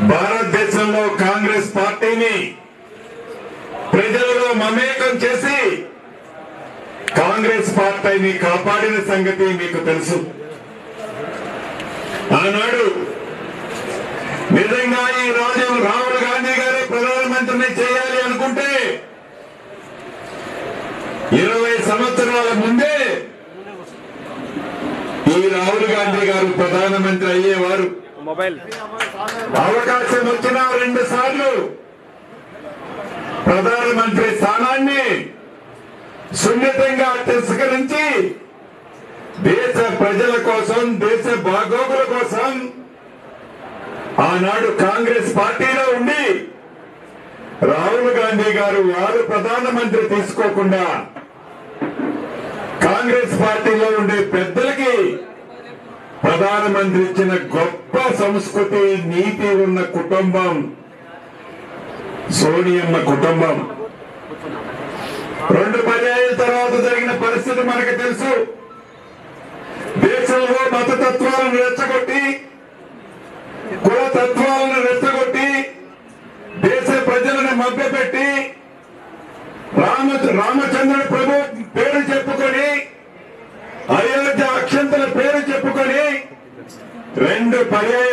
భారతదేశంలో కాంగ్రెస్ పార్టీని ప్రజలలో మమేకం చేసి కాంగ్రెస్ పార్టీని కాపాడిన సంగతి మీకు తెలుసు. ఆనాడు నిజంగా ఈ రాహుల్ గాంధీ గారే ప్రధానమంత్రిని చేయాలి అనుకుంటే 20 సంవత్సరాల ముందే ఈ రాహుల్ గాంధీ గారు ప్రధానమంత్రి అయ్యేవారు. అవకాశం వచ్చిన 2 సార్లు ప్రధానమంత్రి స్థానాన్ని సున్నితంగా తిరస్కరించి దేశ ప్రజల కోసం, దేశ బాగోగుల కోసం ఆనాడు కాంగ్రెస్ పార్టీలో ఉండి రాహుల్ గాంధీ గారు వారు ప్రధానమంత్రి తీసుకోకుండా కాంగ్రెస్ పార్టీలో ఉండే పెద్దలకి ప్రధానమంత్రి ఇచ్చిన గొప్ప సంస్కృతి, నీతి ఉన్న కుటుంబం సోనియమ్మ కుటుంబం. 2 పర్యాయాల తర్వాత జరిగిన పరిస్థితి మనకు తెలుసు. దేశంలో మతతత్వాలను రెచ్చగొట్టి, కులతత్వాలను రెచ్చగొట్టి, దేశ ప్రజలను మభ్యపెట్టి, రామచంద్రుడి ప్రభు పేరు చెప్పుకొని, అయోధ్య అక్షంతల పేరు చెప్పుకొని 2 పర్యాయాలు